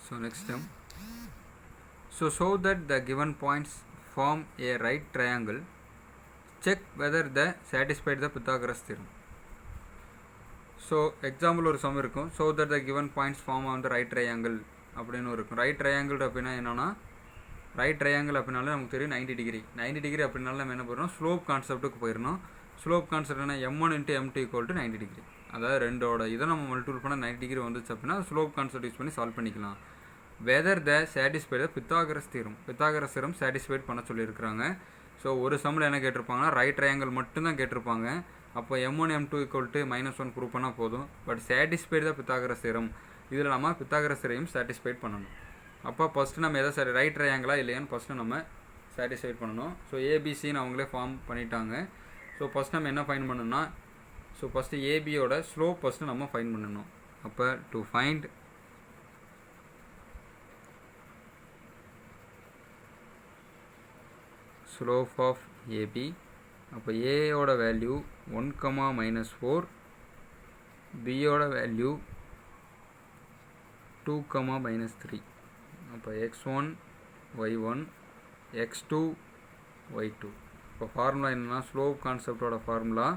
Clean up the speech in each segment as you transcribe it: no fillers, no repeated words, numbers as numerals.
So next term. So show that the given points form a right triangle. Check whether they satisfy the Pythagoras theorem. So example ஒரு some இருக்கும். show that the given points form on the right triangle அப்படின்னு இருக்கும். right triangle அப்படின்னா என்னன்னா right triangle அப்படின்னாலே நமக்கு தெரியும் 90 degree அப்படின்னால நம்ம என்ன பண்ணுறோம் ஸ்லோப் கான்செப்ட்டுக்கு போயிடணும். ஸ்லோப் கான்செப்ட் என்ன m1 × m2 = 90 டிகிரி. அதாவது ரெண்டோட இதை நம்ம மல்டிபிள் பண்ணால் 90 டிகிரி வந்துச்சு அப்படின்னா ஸ்லோப் கான்செப்ட் யூஸ் பண்ணி சால்வ் பண்ணிக்கலாம். Whether the satisfied Pythagoras theorem satisfied பண்ண சொல்லியிருக்கிறாங்க. ஸோ ஒரு சம்மில் என்ன கேட்டிருப்பாங்கன்னா ரைட் ட்ரையாங்கிள் மட்டும்தான் கேட்டிருப்பாங்க. அப்போ m1 m2 = -1 ப்ரூவ் பண்ணால் போதும். But satisfied the Pythagoras theorem, இதில் நம்ம பித்தாகரஸ் தியரையும் சாட்டிஸ்ஃபைட் பண்ணணும். அப்போ ஃபஸ்ட்டு நம்ம எதை ரைட் ட்ரையாங்கிளா இல்லையான்னு ஃபஸ்ட்டு நம்ம சாட்டிஸ்ஃபைட் பண்ணணும். ஸோ ஏபிசின்னு அவங்களே ஃபார்ம் பண்ணிட்டாங்க. ஸோ ஃபஸ்ட் நம்ம என்ன ஃபைண்ட் பண்ணணும்னா ஸோ ஃபஸ்ட்டு ஏபியோட ஸ்லோப் ஃபஸ்ட்டு நம்ம ஃபைண்ட் பண்ணணும். அப்போ to find slope of AB, அப்போ ஏயோட வேல்யூ 1, -4, பியோட வேல்யூ 2, -3. அப்போ x1 y1 x2 y2. இப்போ ஃபார்முலா என்னன்னா ஸ்லோப் கான்செப்டோட formula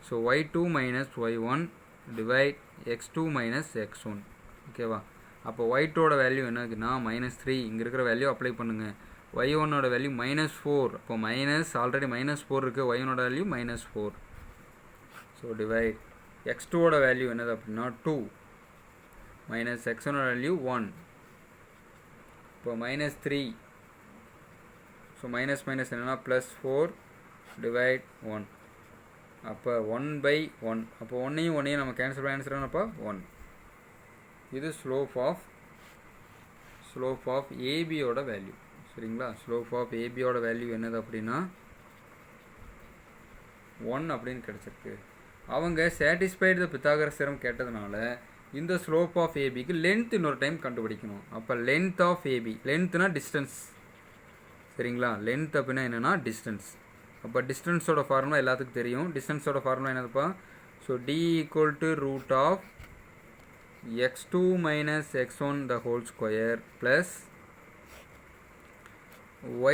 so y2 - y1 divide x2 - x1. ஓகேவா? அப்போ y2ஓட வேல்யூ என்னதுன்னா -3, இங்கே இருக்கிற வேல்யூ அப்ளை பண்ணுங்கள். y1ஓட வேல்யூ -4, அப்போ ஆல்ரெடி -4 இருக்குது, y1ஓட வேல்யூ -4. ஸோ டிவைட் x2ஓட வேல்யூ என்னது அப்படின்னா 2 -x1ஓட வேல்யூ 1. இப்போ -3, ஸோ மைனஸ் என்னென்னா +4 டிவைட் 1. அப்போ 1/1. அப்போ 1ஐயும் நம்ம கேன்சல் பண்ணி ஆன்சர் பண்ணப்போ 1. இது ஸ்லோப் ஆஃப் ஏபியோட வேல்யூ. சரிங்களா? ஸ்லோப் ஆஃப் ஏபியோட வேல்யூ என்னது அப்படின்னா 1 அப்படின்னு கிடச்சிருக்கு. அவங்க சாட்டிஸ்ஃபைடு த பித்தாகரஸ் தியரம் கேட்டதுனால இந்த ஸ்லோப் ஆஃப் ஏபிக்கு லென்த் இன்னொரு டைம் கண்டுபிடிக்கணும். அப்போ லென்த் ஆஃப் ஏபி, லென்த்னா டிஸ்டன்ஸ். சரிங்களா? லென்த் அப்படின்னா என்னென்னா டிஸ்டன்ஸ். அப்போ டிஸ்டன்ஸோட ஃபார்முலா எல்லாத்துக்கும் தெரியும். டிஸ்டன்ஸோட ஃபார்முலா என்னதுப்பா? So d = x2 - x1 the whole square plus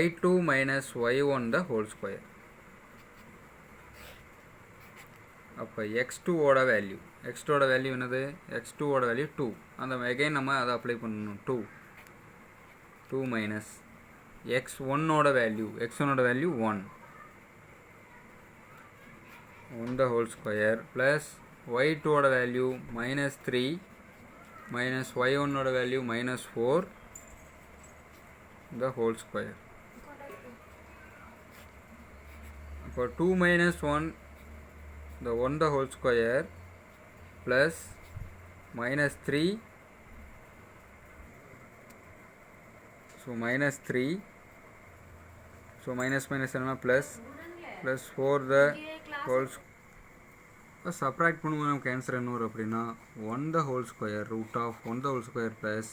y2 - y1 the whole square. அப்போ x2ஓட வேல்யூ என்னது? x2ஓட வேல்யூ 2. அந்த அகைன் நம்ம அதை அப்ளை பண்ணணும். 2 மைனஸ் x1ஓட value 1 the whole square plus y2ஓட வேல்யூ -3 மைனஸ் y1ஓட வேல்யூ -4 the whole square. அப்போ 2 - 1 the 1 the whole square plus -3, so -3, so minus என்னன்னா plus 4 the whole சப்ராக்ட் பண்ணும்போது நமக்கு ஆன்சர் என்ன வரும் அப்படின்னா 1 the whole square √1 the whole square plus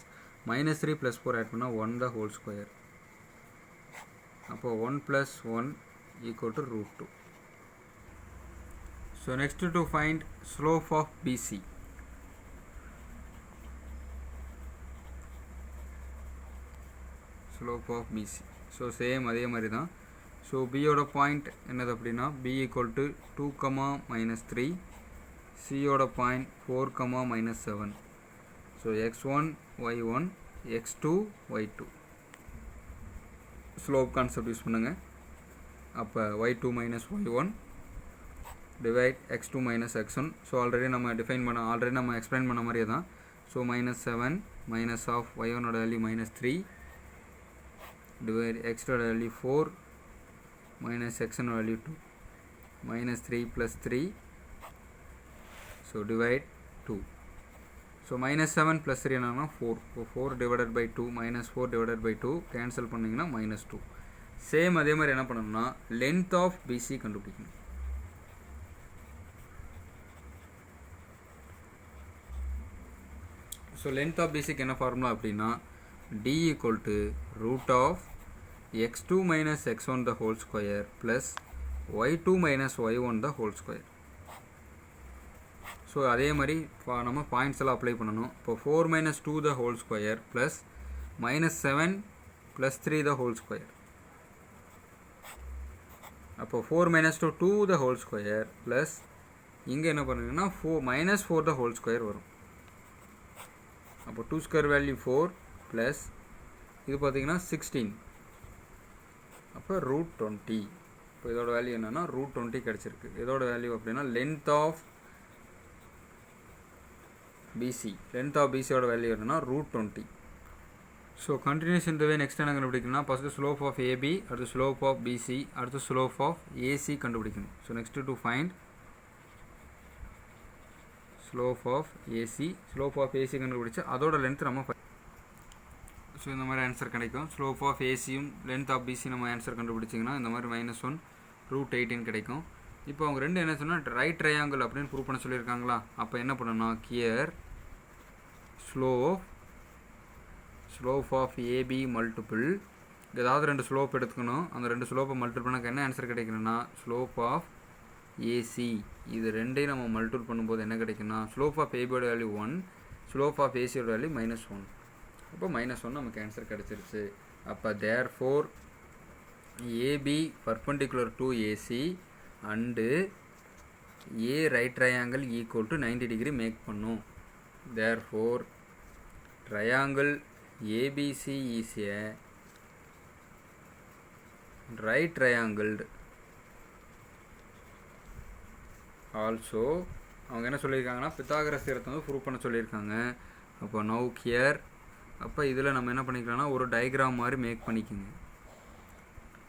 -3 + 4 add பண்ணால் 1 the whole square. அப்போ 1 + 1 = √2. So next to find slope of BC. So same அதே மாதிரி தான். ஸோ பியோட பாயிண்ட் என்னது அப்படின்னா b = 2, -3, சியோட point 4, -7. So x1 y1 x2 y2 slope concept use பண்ணுங்கள். அப்போ y2 - y1 divide x2 - x1. So already நம்ம எக்ஸ்பிளைன் பண்ண மாதிரியே தான். ஸோ -7 மைனஸ் ஆஃப் y1ஓட வேல்யூ -3 டிவைட் x2ஓட வேல்யூ 4 மைனஸ் x1ஓட வேல்யூ 2 -3 + 3. So divide 2. ஸோ -7 + 3 என்னன்னா 4. இப்போ 4 divided by 2 -4 divided by 2 cancel பண்ணிங்கன்னா -2. சேம் அதே மாதிரி என்ன பண்ணணும்னா லென்த் ஆஃப் பிசி கண்டுபிடிக்கணும். ஸோ லென்த் ஆஃப் பிசிக்கு என்ன ஃபார்முலா அப்படின்னா d = √x2 - x1 the whole square plus y2 - y1 the whole square. So அதே மாதிரி நம்ம பாயிண்ட்ஸ் எல்லாம் அப்ளை பண்ணணும். இப்போ 4 minus 2 the whole square plus minus 7 plus 3 the whole square. அப்போ 4 minus 2 the whole square plus இங்கே என்ன பண்ணுறீங்கன்னா minus 4 the whole square வரும். அப்போ 2 square value 4 plus இது பார்த்தீங்கன்னா 16. அப்போ √20. இப்போ இதோட வேல்யூ என்னென்னா √20 கிடச்சிருக்கு. இதோட வேல்யூ அப்படின்னா length of BC, length of பிசியோட வேல்யூ என்னென்னா √20. ஸோ கண்டினியூஸ் இந்த வே நெக்ஸ்ட் என்ன கண்டுபிடிக்கணும்னா ஃபஸ்ட்டு ஸ்லோப் ஆஃப் ஏபி, அடுத்து ஸ்லோப் ஆஃப் பிசி, அடுத்து ஸ்லோப் ஆஃப் ஏசி கண்டுபிடிக்கணும். So next to find slope of AC, slope of AC கண்டுபிடிச்சு அதோட லென்த் நம்ம ஸோ இந்த மாதிரி ஆன்சர் கிடைக்கும். ஸ்லோப் ஆஃப் ஏசியும் லென்த் ஆஃப் பிசி நம்ம ஆன்சர் கண்டுபிடிச்சிங்கன்னா இந்த மாதிரி -1 √18 கிடைக்கும். இப்போ அவங்க ரெண்டு என்ன சொன்னால் ரைட் ட்ரையாங்கிள் அப்படின்னு ப்ரூவ் பண்ண சொல்லியிருக்காங்களா. அப்போ என்ன பண்ணணும்னா கியர் ஸ்லோப் ஆஃப் ஏபி மல்டிபிள் ஏதாவது ரெண்டு ஸ்லோப் எடுத்துக்கணும். அந்த ரெண்டு ஸ்லோப்பை மல்டிபிள் பண்ணால் என்ன ஆன்சர் கிடைக்கணும்னா ஸ்லோப் ஆஃப் ஏசி. இது ரெண்டையும் நம்ம மல்டிபிள் பண்ணும்போது என்ன கிடைக்குன்னா ஸ்லோப் ஆஃப் ஏபியோட வேல்யூ 1, ஸ்லோப் ஆஃப் ஏசியோட வேல்யூ -1. அப்போ -1 நமக்கு ஆன்சர் கிடச்சிருச்சு. அப்போ therefore AB perpendicular to AC and a right triangle equal to 90 degree make பண்ணும். Therefore triangle ABC is a right triangle. Also அவங்க என்ன சொல்லியிருக்காங்கன்னா பித்தாகரஸ் தியரத்தை வந்து ப்ரூவ் பண்ண சொல்லியிருக்காங்க. அப்போ நவ் கியர் அப்போ இதில் நம்ம என்ன பண்ணிக்கலாம்னா ஒரு டயக்ராம் மாதிரி மேக் பண்ணிக்கோங்க.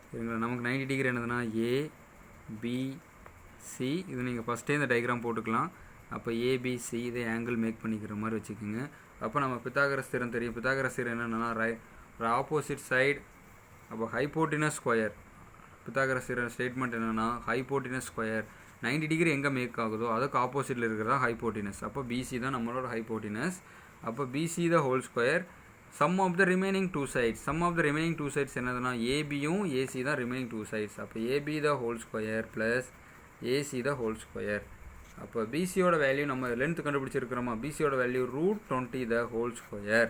சரிங்களா. நமக்கு 90 degree என்னதுன்னா ஏபிசி, இது நீங்கள் ஃபஸ்ட்டே இந்த டயக்ராம் போட்டுக்கலாம். அப்போ ஏபிசி இதை ஆங்கிள் மேக் பண்ணிக்கிற மாதிரி வச்சுக்கோங்க. அப்போ நம்ம பித்தாகரஸ் தியரம் தெரியும். பித்தாகரஸ் தியரம் என்னென்னா ஒரு ஆப்போசிட் சைடு, அப்போ hypotenuse square. Pythagoras theorem statement என்னென்னா ஹைப்போட்டினஸ் ஸ்கொயர் 90 degree எங்கே மேக் ஆகுதோ அதுக்கு ஆப்போசிட்டில் இருக்கிறதா ஹைப்போட்டினஸ். அப்போ பிசி தான் நம்மளோட ஹைப்போட்டினஸ். அப்போ BC the whole square sum of the remaining two sides என்னதுன்னா ஏபியும் ஏசி தான் ரிமைனிங் டூ சைட்ஸ். அப்போ AB the whole square plus AC the whole square. அப்போ பிசியோட வேல்யூ நம்ம லென்த் கண்டுபிடிச்சிருக்கிறோமா, பிசியோட value √20 the whole square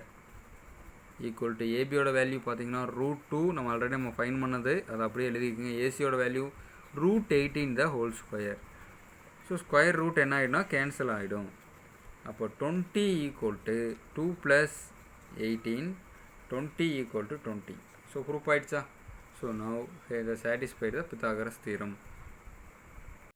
equal to ஏபியோட வேல்யூ பார்த்தீங்கன்னா √2 நம்ம ஆல்ரெடி நம்ம ஃபைன் பண்ணது, அதை அப்படியே எழுதிக்கோங்க. ஏசியோட value √18 the whole square. So square root என்ன ஆகிடும்னா கேன்சல் ஆகிடும். அப்போ 20 equal to 2 + 18, 20 equal to 20. So proof ஆயிடுச்சா. So now satisfied the Pythagoras theorem.